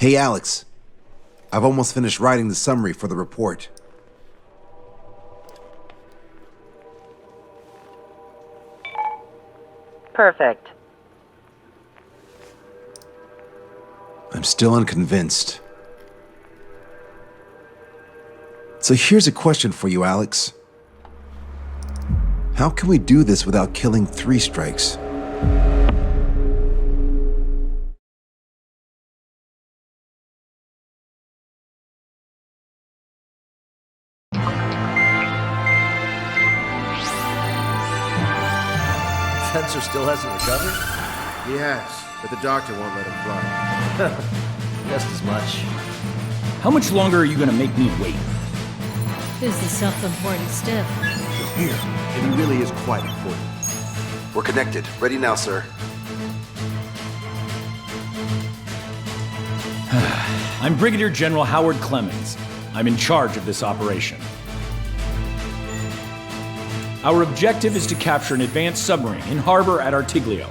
Hey, Alex. I've almost finished writing the summary for the report. Perfect. I'm still unconvinced. So here's a question for you, Alex. How can we do this without killing 3 strikes? Sensor still hasn't recovered? He has, but the doctor won't let him fly. Just as much. How much longer are you gonna make me wait? Who's the self-important stiff? You're here, and he really is quite important. We're connected. Ready now, sir. I'm Brigadier General Howard Clemens. I'm in charge of this operation. Our objective is to capture an advanced submarine in harbor at Artiglio.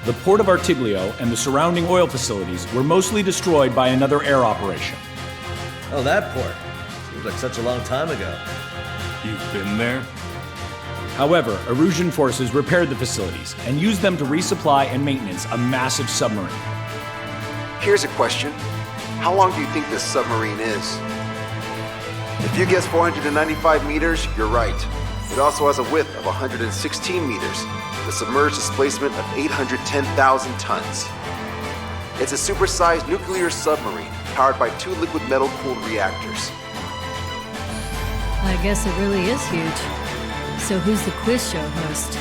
The port of Artiglio and the surrounding oil facilities were mostly destroyed by another air operation. Oh, that port. Seems like such a long time ago. You've been there? However, Erusian forces repaired the facilities and used them to resupply and maintenance a massive submarine. Here's a question. How long do you think this submarine is? If you guess 495 meters, you're right. It also has a width of 116 meters, with a submerged displacement of 810,000 tons. It's a supersized nuclear submarine powered by 2 liquid metal-cooled reactors. I guess it really is huge. So who's the quiz show host?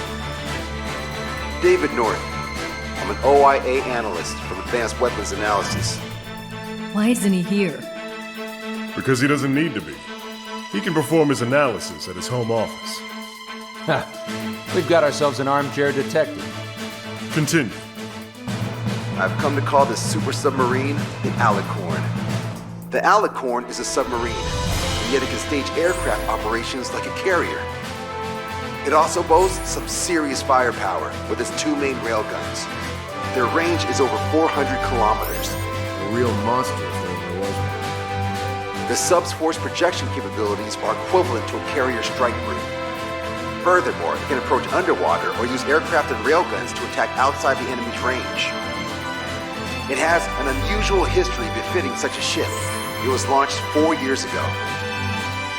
David North. I'm an OIA analyst from Advanced Weapons Analysis. Why isn't he here? Because he doesn't need to be. He can perform his analysis at his home office. We've got ourselves an armchair detective. Continue. I've come to call this super submarine the Alicorn. The Alicorn is a submarine, and yet it can stage aircraft operations like a carrier. It also boasts some serious firepower with its 2 main railguns. Their range is over 400 kilometers. A real monster if there ever was one. The sub's force projection capabilities are equivalent to a carrier strike group. Furthermore, it can approach underwater or use aircraft and railguns to attack outside the enemy's range. It has an unusual history befitting such a ship. It was launched 4 years ago.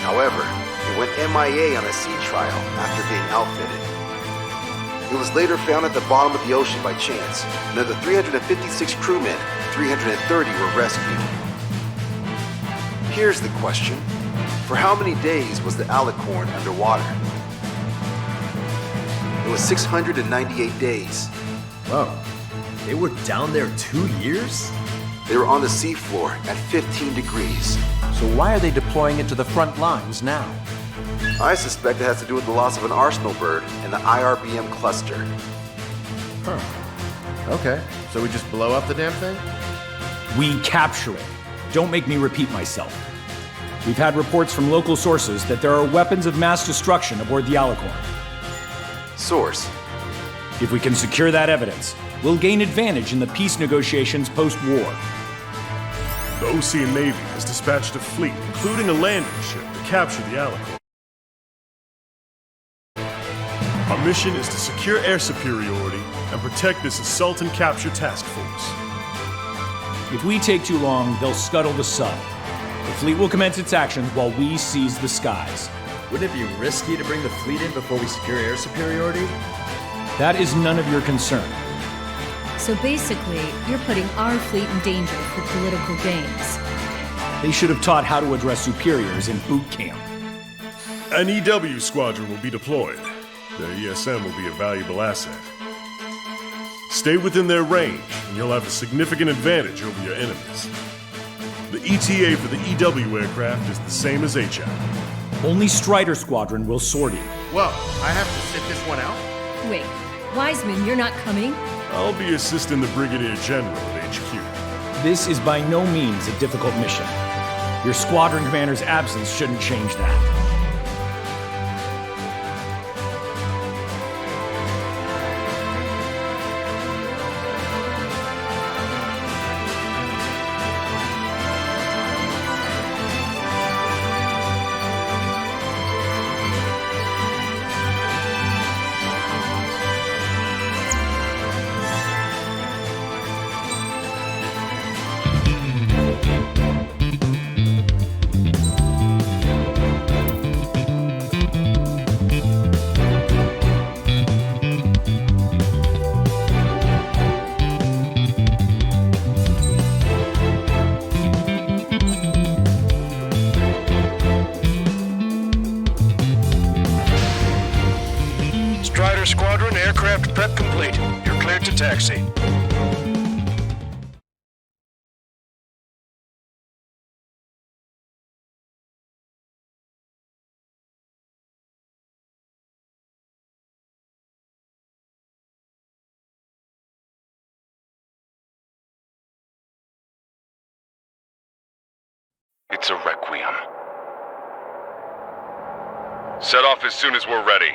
However, it went MIA on a sea trial after being outfitted. It was later found at the bottom of the ocean by chance, and of the 356 crewmen, 330 were rescued. Here's the question. For how many days was the Alicorn underwater? It was 698 days. Whoa. They were down there 2 years? They were on the seafloor at 15 degrees. So why are they deploying it to the front lines now? I suspect it has to do with the loss of an arsenal bird in the IRBM cluster. Huh. Okay, so we just blow up the damn thing? We capture it. Don't make me repeat myself. We've had reports from local sources that there are weapons of mass destruction aboard the Alicorn. Source. If we can secure that evidence, we'll gain advantage in the peace negotiations post-war. The Ocean Navy has dispatched a fleet, including a landing ship, to capture the Alicorn. Our mission is to secure air superiority and protect this assault and capture task force. If we take too long, they'll scuttle the sub. The fleet will commence its actions while we seize the skies. Wouldn't it be risky to bring the fleet in before we secure air superiority? That is none of your concern. So basically, you're putting our fleet in danger for political gains. They should have taught how to address superiors in boot camp. An EW squadron will be deployed. Their ESM will be a valuable asset. Stay within their range, and you'll have a significant advantage over your enemies. The ETA for the EW aircraft is the same as HAP. Only Strider Squadron will sortie. Whoa, I have to sit this one out? Wait, Wiseman, you're not coming? I'll be assisting the Brigadier General at HQ. This is by no means a difficult mission. Your squadron commander's absence shouldn't change that. Squadron, aircraft prep complete. You're cleared to taxi. It's a requiem. Set off as soon as we're ready.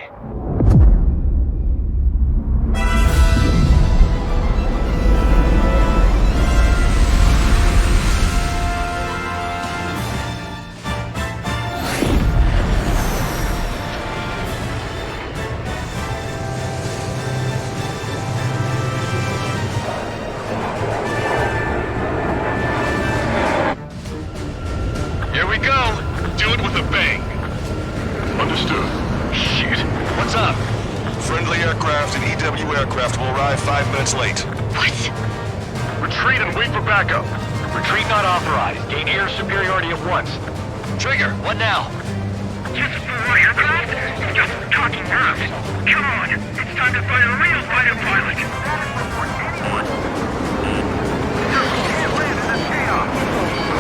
Here we go! Do it with a bang! Understood. Shit. What's up? Friendly aircraft and EW aircraft will arrive 5 minutes late. What? Retreat and wait for backup. Retreat not authorized. Gain air superiority at once. Trigger, what now? Just for aircraft? Just talking nerves. Come on, it's time to find a real fighter pilot.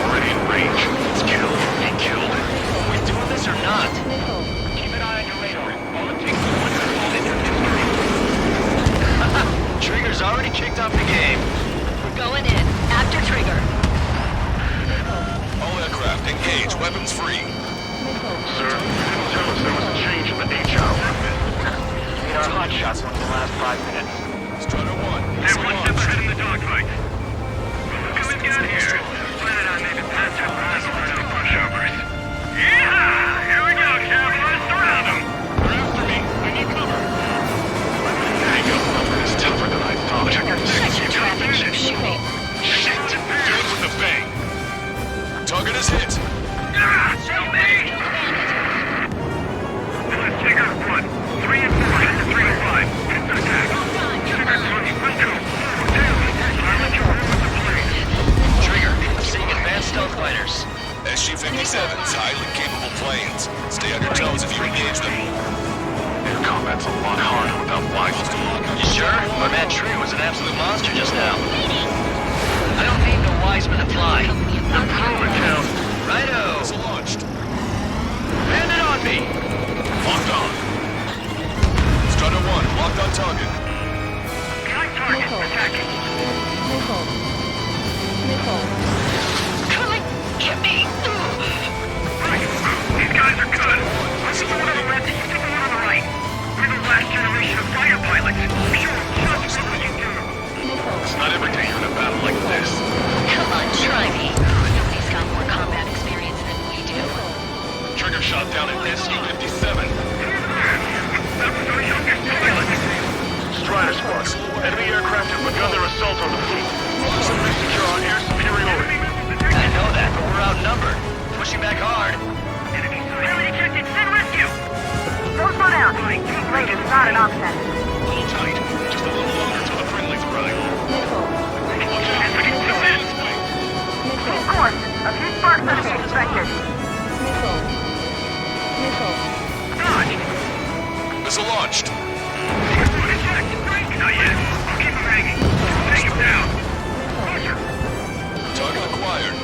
Already in range. It's killed. Be killed. Are we doing this or not? Keep an eye on your radar. All it takes is one call into history. Trigger's already kicked off the game. We're going in. After trigger. All aircraft, engage. Weapons free. Sir, you didn't tell us there was a change in the H-hour. You mean our hotshots went the last 5 minutes? Strider 1. They're one step ahead in the dogfight. Look who we've got here. Planning on maybe past our rival and our pushovers. Yeah! Here we go, Cavaliers. Surround them! They're after me. I need cover. Hang up. It's tougher than I thought. Check your traffic. Keep shooting. Shit! Do it with a bang. Target is hit. Ah! Show me! Let's take out 1. 3 and 4. Head to 3 and 5. Hit the attack. Trigger 1. Welcome. 2. Silent your room with the plane. Trigger, I'm seeing advanced stealth fighters. SG-57s, highly capable planes. Stay on your toes if you engage them. Air combat's a lot harder without Wi-Fi. You sure? Our man Trigger was an absolute monster just now. I don't need no Wiseman to fly. Improve it, Count. Righto! Missile launched. Land it on me! Locked on. Strider 1, locked on target. Behind target. Attacking. Come and get me! Right. These guys are good. I'm the one on the left and you take the one on the right. We're the last generation of fighter pilots. Show them just what you do. It's not every day you're in a battle like this. Come on, try me. Nobody's got more combat experience than we do. Trigger shot down at SU-57. That was our youngest pilot. Strider squads. Enemy aircraft have begun their assault on the fleet. Somebody secure our air superiority. I know that, but we're outnumbered. Pushing back hard. Enemy highly ejected. Send rescue. Don't slow down. Late is not an option. Hold tight. Just a little longer till the friendlies arrive. Watch out. Of course, a few sparks are to be expected. Missile launched. Not yet. I'll keep him hanging. Take him down. Roger. Target acquired.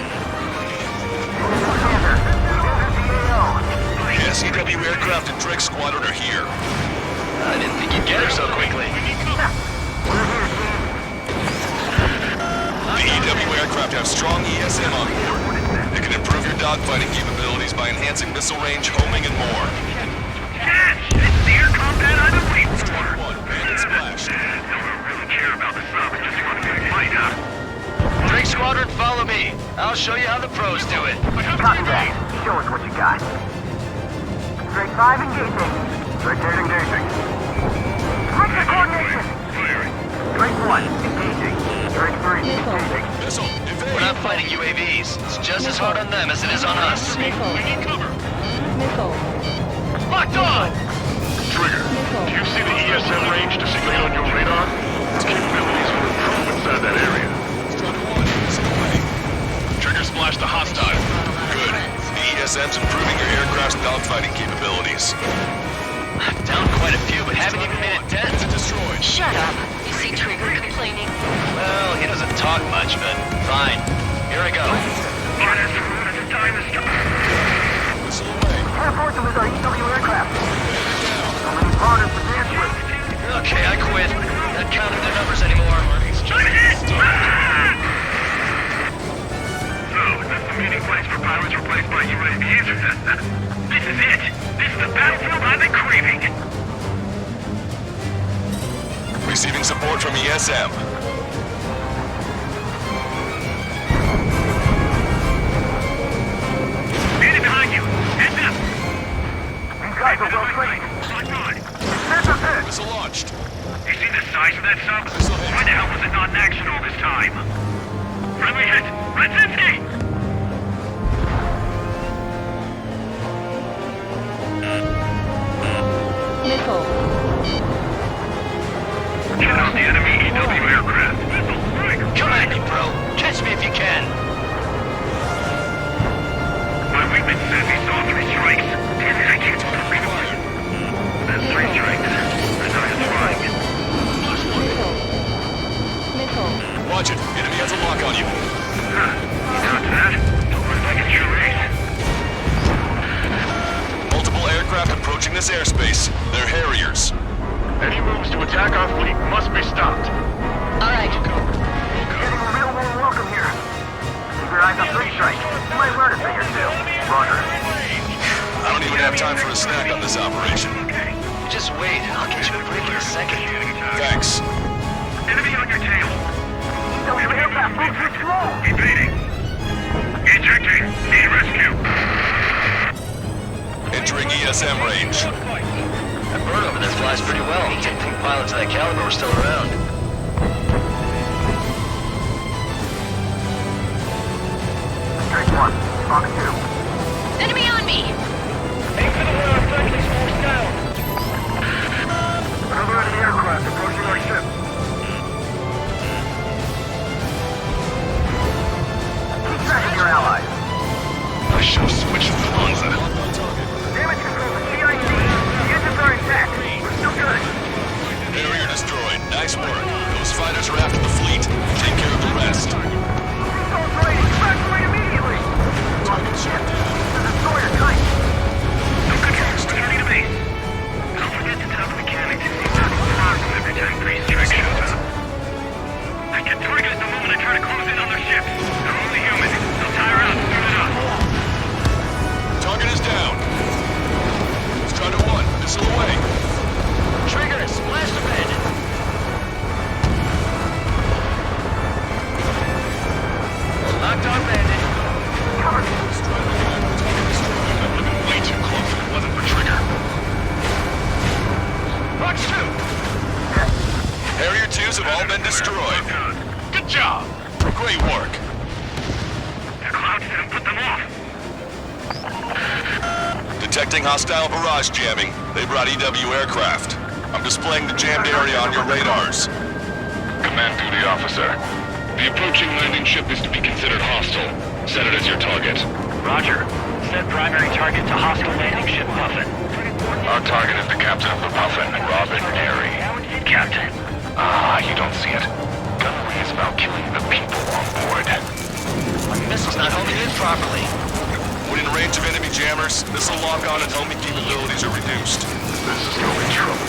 SEW aircraft and Drake Squadron are here. I didn't think you'd get her so quickly. The EW aircraft have strong ESM on board. They can improve your dogfighting capabilities by enhancing missile range, homing, and more. Yes! It's the air combat I've been waiting for. Strider 1, bandit splashed. Don't really care about the sub. I just want to get a fight, huh? Drake Squadron, follow me. I'll show you how the pros do it. Copy that. Show us what you got. Drake 5 engaging. Drake 8 engaging. Break the coordination. Firing. Drake 1 engaging. Drake 3 engaging. Missile, evade. We're not fighting UAVs. It's just as hard on them as it is on us. We need cover. Locked on! Trigger, do you see the ESM range displayed on your radar? Its capabilities will improve inside that area. Strider 1, missile away. Trigger splashed a hostile. Good. The ESM's improving your aircraft's dogfighting capabilities. Down quite a few, but haven't even made a dent. Destroyed. Shut up. You see Trigger complaining? Well, he doesn't talk much, but fine. Here I go. Missile away. Can't afford to lose our EW aircraft. So many partners to dance with. Okay, I quit. Not counting their numbers anymore. So, is this the meeting place for pilots replaced by UAVs? This is it. This is the battlefield I've been craving. Receiving support from ESM. Standing behind you. Heads up. These guys are well trained. Missile launched. You see the size of that sub? Why the hell was it not in action all this time? Friendly hit. Brzezinski! Nickel. Get out the enemy EW aircraft. Come at me, bro. Catch me if you can. My wingman says he saw 3 strikes. Damn it, I can't believe it. That's 3 strikes. I know it's flying. Nickel. Watch it. Enemy has a lock on you. Huh. You know that? Looks like it's your race. Multiple aircraft approaching this airspace. They're Harriers. Any moves to attack our fleet must be stopped. All right. Getting a real warm welcome here. Keep your eyes on 3 strikes. You might learn a thing or two. Roger. I don't even have time for a snack on this operation. Just wait. I'll get you a break in a second. Thanks. Enemy on your tail. EW aircraft moves too slow. Evading. Ejecting. Need rescue. Entering ESM range. That bird over there flies pretty well. Didn't think pilots of that caliber were still around. Strike 1. Fox 2. Enemy on me! Aim for the one on Franklin's force down. Another enemy aircraft approaching our ship. Keep tracking your allies. I should have switched to Lanza. Damage control to CIC. The engines are intact. We're still good. Harrier destroyed. Nice work. Those fighters are after the fleet. Take care of the rest. Resource rating. Evacuate immediately. Target ship. The destroyer tight. No controls. Returning to base. Don't forget to tell the mechanics if you have a problem every time 3 strikes shows up. I get targeted the moment I try to close in on their ships. They're only human. They'll tire out soon enough. Target is down. Strider 1, missile away. Triggers! Blast abandoned! Locked on bandit. Cover me. Way too close if it wasn't for Trigger. Watch 2! Harrier 2s have all been destroyed. Good job. Great work. The clouds didn't put them off. Detecting hostile barrage jamming. They brought EW aircraft. I'm displaying the jammed area on your radars. Command duty officer. The approaching landing ship is to be considered hostile. Set it as your target. Roger. Set primary target to hostile landing ship Puffin. Our target is the captain of the Puffin, Robin Airy. Captain. Ah, you don't see it. Gunnery is about killing the people on board. My missile's not homing in properly. When in range of enemy jammers, missile lock-on and homing capabilities are reduced. This is gonna be trouble.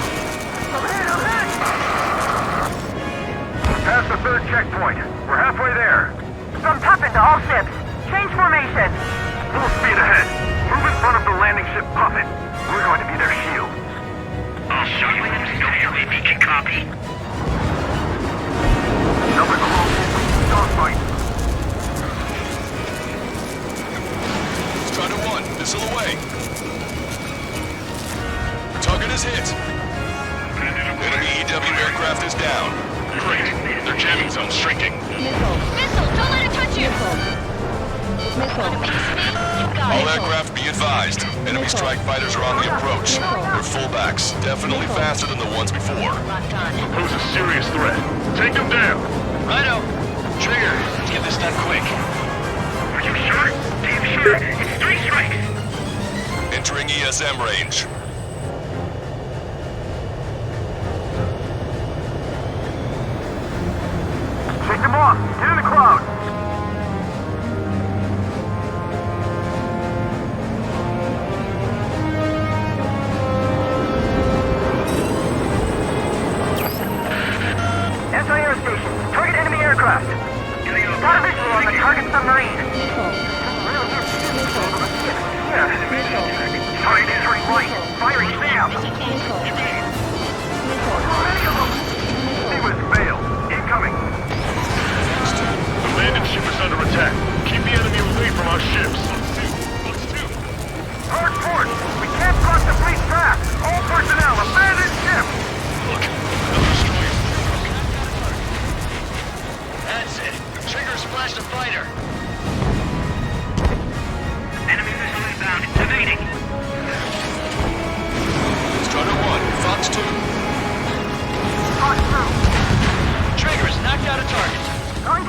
Past the 3rd checkpoint. We're halfway there. From Puffin to all ships. Change formation. Full speed ahead. Move in front of the landing ship Puffin. We're going to be their shield. I'll show you what no UAV can copy. Number close. Dogfight. Strider 1, missile away. Target is hit. Enemy EW aircraft is down. Great. Their jamming zone's shrinking. Missile! Don't let it touch you! Missile. Piece me? You got All it. aircraft be advised. Enemy strike fighters are on the approach. They're fullbacks, definitely faster than the ones before. Locked on. Pose a serious threat. Take them down. Righto. Trigger, let's get this done quick. Are you sure? Damn sure. It's 3 strikes. Entering ESM range.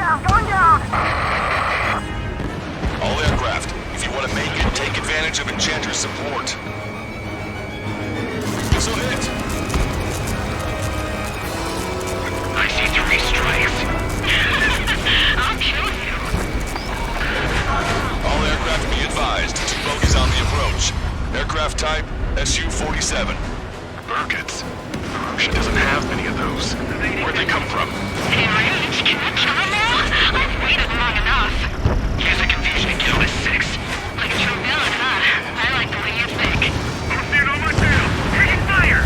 Going down! All aircraft, if you want to make it, take advantage of Enchanter's support. Missile hit! I see 3 strikes. I'll kill you. All aircraft be advised. 2 bogies on the approach. Aircraft type, Su-47. Burkets. She doesn't have many of those. Where'd they come from? Aliens, can I kill him now? I've waited long enough. Use the confusion and kill the 6. Like a true villain, huh? I like the way you think. I'm seeing on my tail! Taking fire!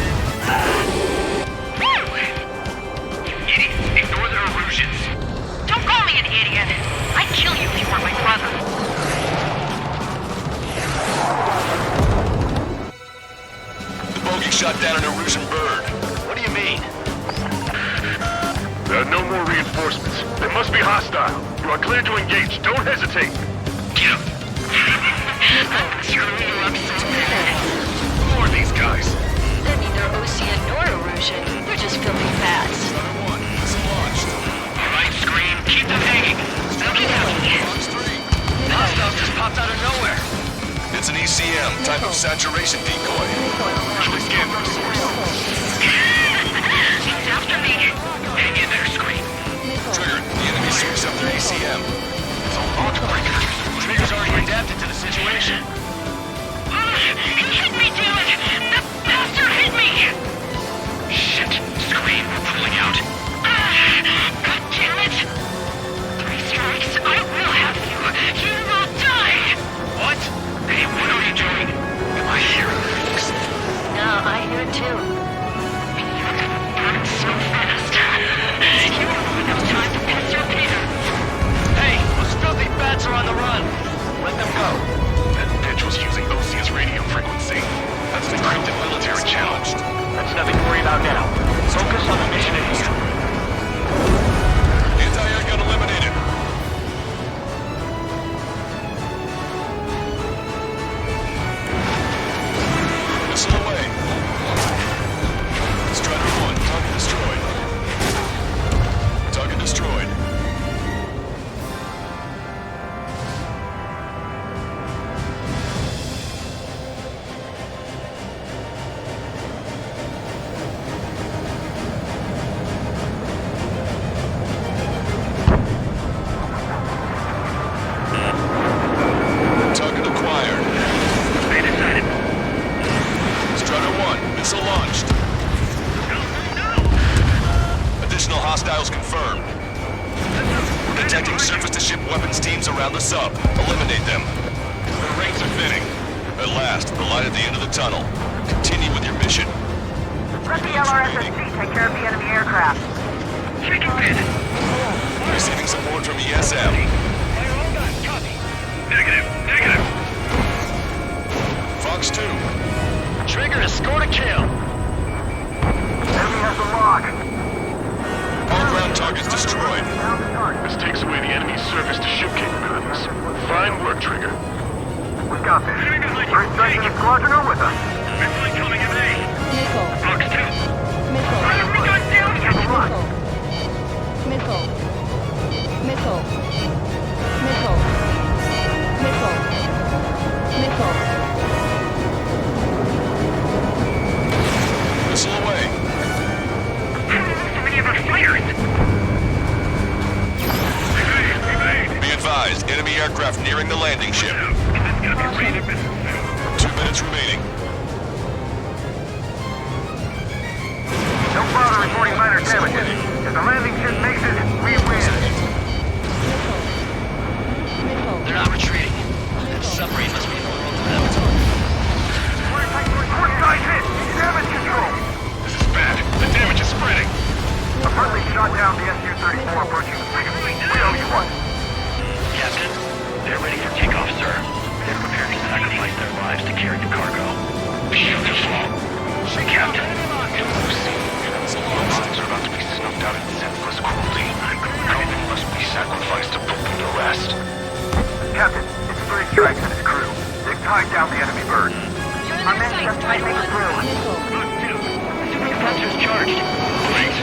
Woo! You idiots, ignore their illusions. Don't call me an idiot. I'd kill you if you weren't my brother. The bogey shot down an Erusian bird. What do you mean? There are no more reinforcements. They must be hostile. You are cleared to engage. Don't hesitate. I'm screwing you up so bad. Who are these guys? They're neither Ocean nor Erusian. They're just filming facts. Alright, Scream, keep them hanging. Okie dokie. Hostiles just popped out of nowhere. It's an ECM, type of saturation decoy. Usually scan for a source. He's after me. Hang in there, Scream. Trigger, the enemy sweeps up their ECM. It's a launch breaker. Trigger's already adapted to the situation. He hit me, damn it! The bastard hit me! Shit, Scream, we're pulling out. God damn it! 3 strikes, I will have you. You will die! What? Hey, what are you doing? Am I hearing things? No, I hear it too. You're gonna burn so fast. You don't even have time to piss your Peter. Hey, those filthy bats are on the run. Let them go. That bitch was using OCS radio frequency. That's an encrypted military channel. That's nothing to worry about now. Focus on the mission at hand. Anti-air gun eliminated. Missile away. Strider 1, target destroyed. Target destroyed. Target acquired. They decided. Strider 1, missile launched. Additional hostiles confirmed. We're detecting surface-to-ship weapons teams around the sub. Eliminate them. Their ranks are thinning. At last, the light at the end of the tunnel. Continue with your mission. Let the LRSSC take care of the enemy aircraft. Take a bit. Receiving support from ESM. Negative. Fox 2. Trigger has scored a kill. Enemy has the lock. All ground targets destroyed. This takes away the enemy's surface-to-ship capabilities. Fine work, Trigger. We got this. First strike in the squadron are with us. Missile incoming at A. Missile. Fox 2. Missile. Fire me gun down! Missile. Missile. Missile. Missile. Missile. Missile away. So many of our fighters! Be advised, enemy aircraft nearing the landing ship. 2 minutes remaining. Don't bother reporting minor damages. If the landing ship makes it, we win. They're not retreating. That submarine must be in the world of them. One guy's hit! Damage control! This is bad. The damage is spreading. A friendly shot down the Su-34 approaching. We owe you one. Captain, they're ready for takeoff, sir. They're prepared to sacrifice their lives to carry the cargo. Beautiful. Captain. The lives are about to be snuffed out in senseless cruelty. How many must be sacrificed to put them to rest? Captain, it's 3 strikes and his crew. They've tied down the enemy bird. Our men just might make it through. Supercapture's charged. Great.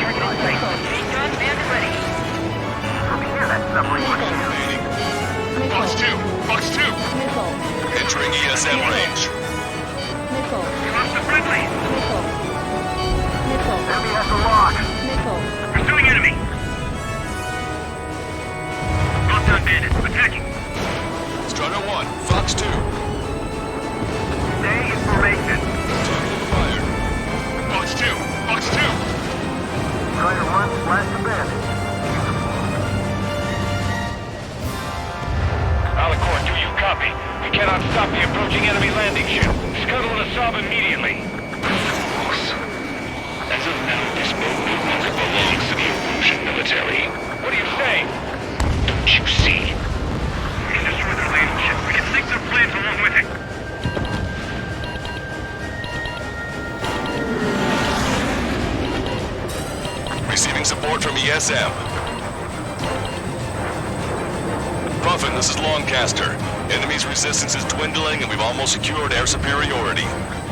Target in sight. Main gun manned and ready. Enemy has the lock. Pursuing enemy. Well done, bandits. Attacking. Strider 1, Fox 2. Stay in formation. Target fired. Fox 2! Fox 2! Strider 1, flash the bandit. Alicorn, do you copy? We cannot stop the approaching enemy landing ship. Scuttle the sub immediately. Of course. As of now, this boat no longer belongs to the Evolution military. What do you say? Don't you see? We can destroy their landing ship. We can sink their planes along with it. Receiving support from ESM. Puffin, this is Longcaster. Enemy's resistance is dwindling and we've almost secured air superiority.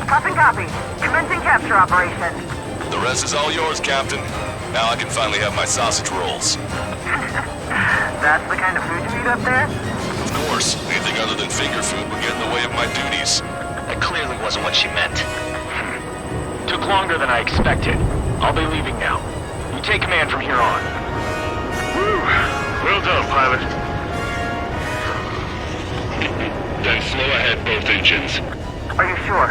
Puffin copy. Commencing capture operation. The rest is all yours, Captain. Now I can finally have my sausage rolls. That's the kind of food you eat up there? Of course, anything other than finger food would get in the way of my duties. That clearly wasn't what she meant. Took longer than I expected. I'll be leaving now. You take command from here on. Woo! Well done, pilot. Then slow ahead both engines. Are you sure?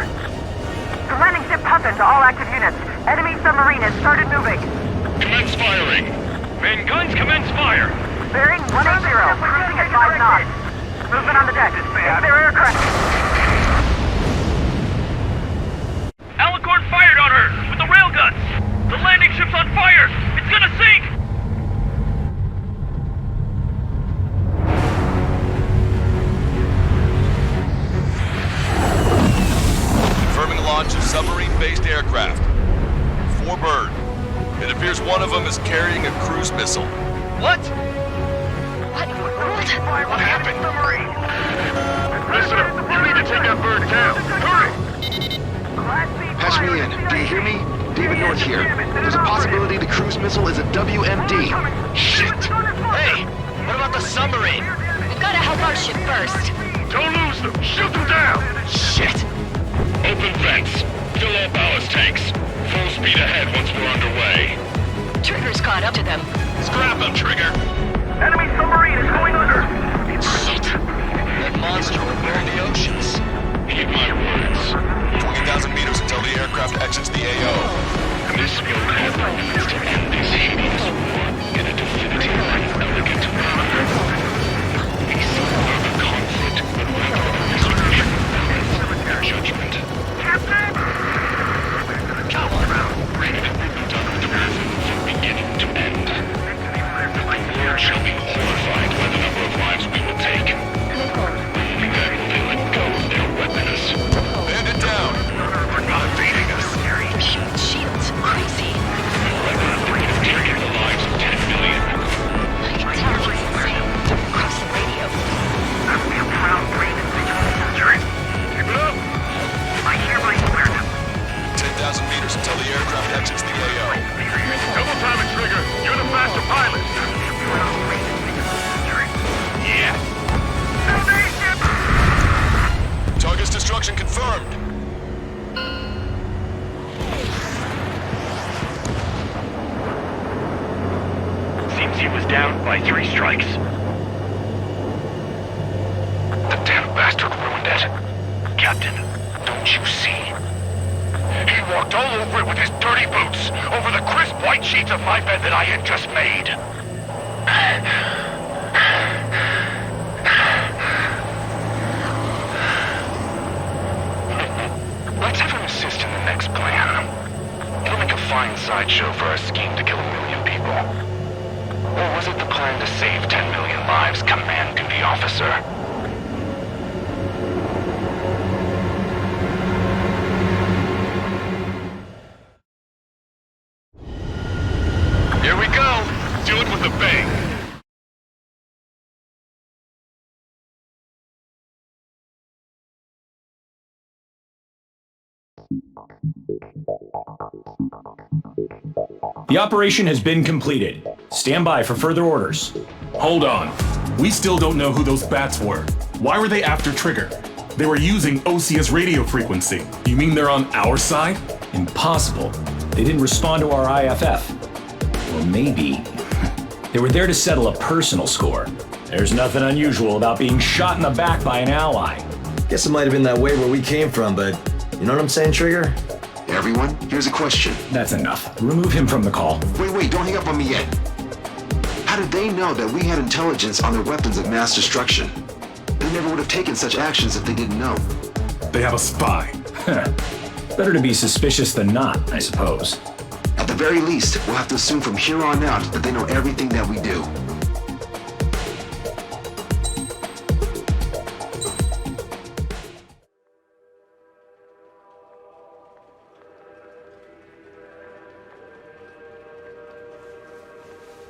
The landing ship Puffin to all active units. Enemy submarine has started moving. Commence firing. Main guns commence fire. Bearing 180, cruising at 5 knots. Movement on the deck. It's their aircraft. Alicorn fired on her with the railguns. The landing ship's on fire. It's gonna sink. Confirming launch of submarine-based aircraft. 4 bird. It appears one of them is carrying a cruise missile. What? What happened? Listener, you need to take that bird down. Hurry! Patch me in. Do you hear me? David North here. There's a possibility the cruise missile is a WMD. Shit! Hey, what about the submarine? We've got to help our ship first. Don't lose them! Shoot them down! Shit! Open vents. Fill all ballast tanks. Full speed ahead once we're underway. Trigger's caught up to them. Scrap them, Trigger. Enemy submarine is going under. Shit! That monster will burn the oceans. Heed my words. 20,000 meters until the aircraft exits the AO. This will help us to end this hideous war in a definitive and elegant manner. Peace or the conflict would rather a resolution of judgment. Captain! Come on. It will be done with reason from beginning to end. The world shall be horrified by the number of lives we will take. Then they let go of their weapons. Band it down. They're not evading us. They're shooting shields. Crazy. However, they would have taken the lives of 10 million. I can tell he's insane. Across the radio. I feel proud, brave, and vigilant. Keep it up. I hereby swear them. 10,000 meters until the aircraft exits the AO. Double time it, Trigger. You're the faster pilot. Yeah. Target's destruction confirmed. Seems he was down by 3 strikes. The damn bastard ruined it. Captain, don't you see? He walked all over it with his dirty boots, over the crisp white sheets of my bed that I had just made. Let's have him assist in the next plan. It'll make a fine sideshow for our scheme to kill 1 million people. Or was it the plan to save 10 million lives, command duty officer? Here we go. Do it with a bang. The operation has been completed. Stand by for further orders. Hold on. We still don't know who those bats were. Why were they after Trigger? They were using Osea's radio frequency. You mean they're on our side? Impossible. They didn't respond to our IFF. Or maybe they were there to settle a personal score. There's nothing unusual about being shot in the back by an ally. Guess it might have been that way where we came from, but you know what I'm saying, Trigger? Everyone, here's a question. That's enough. Remove him from the call. Wait, don't hang up on me yet. How did they know that we had intelligence on their weapons of mass destruction? They never would have taken such actions if they didn't know. They have a spy. Better to be suspicious than not, I suppose. At the very least, we'll have to assume from here on out that they know everything that we do.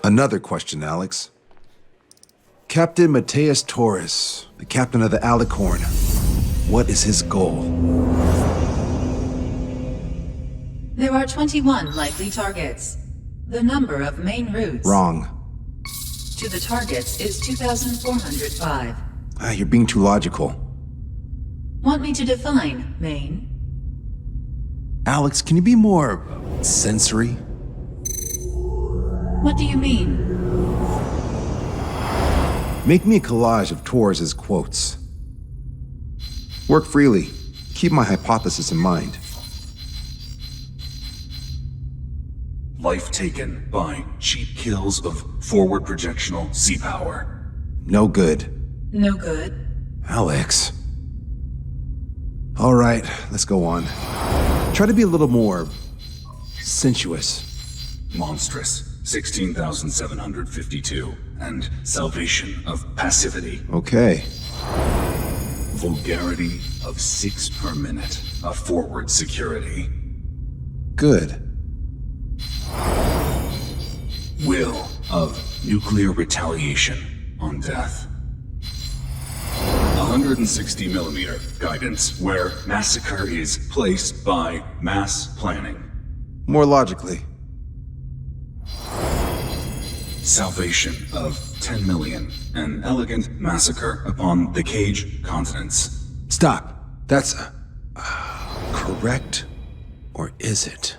Another question, Alex. Captain Mateus Torres, the captain of the Alicorn. What is his goal? There are 21 likely targets. The number of main routes Wrong. to the targets is 2,405. You're being too logical. Want me to define main? Alex, can you be more sensory? What do you mean? Make me a collage of Torres's quotes. Work freely. Keep my hypothesis in mind. Life taken by cheap kills of forward projectional sea power. No good. No good. Alex. All right, let's go on. Try to be a little more sensuous. Monstrous. 16,752. And salvation of passivity. Okay. Vulgarity of 6 per minute of forward security. Good. Will of nuclear retaliation on death. 160 millimeter guidance where massacre is placed by mass planning. More logically. Salvation of 10 million. An elegant massacre upon the Cage continents. Stop. That's correct? Or is it?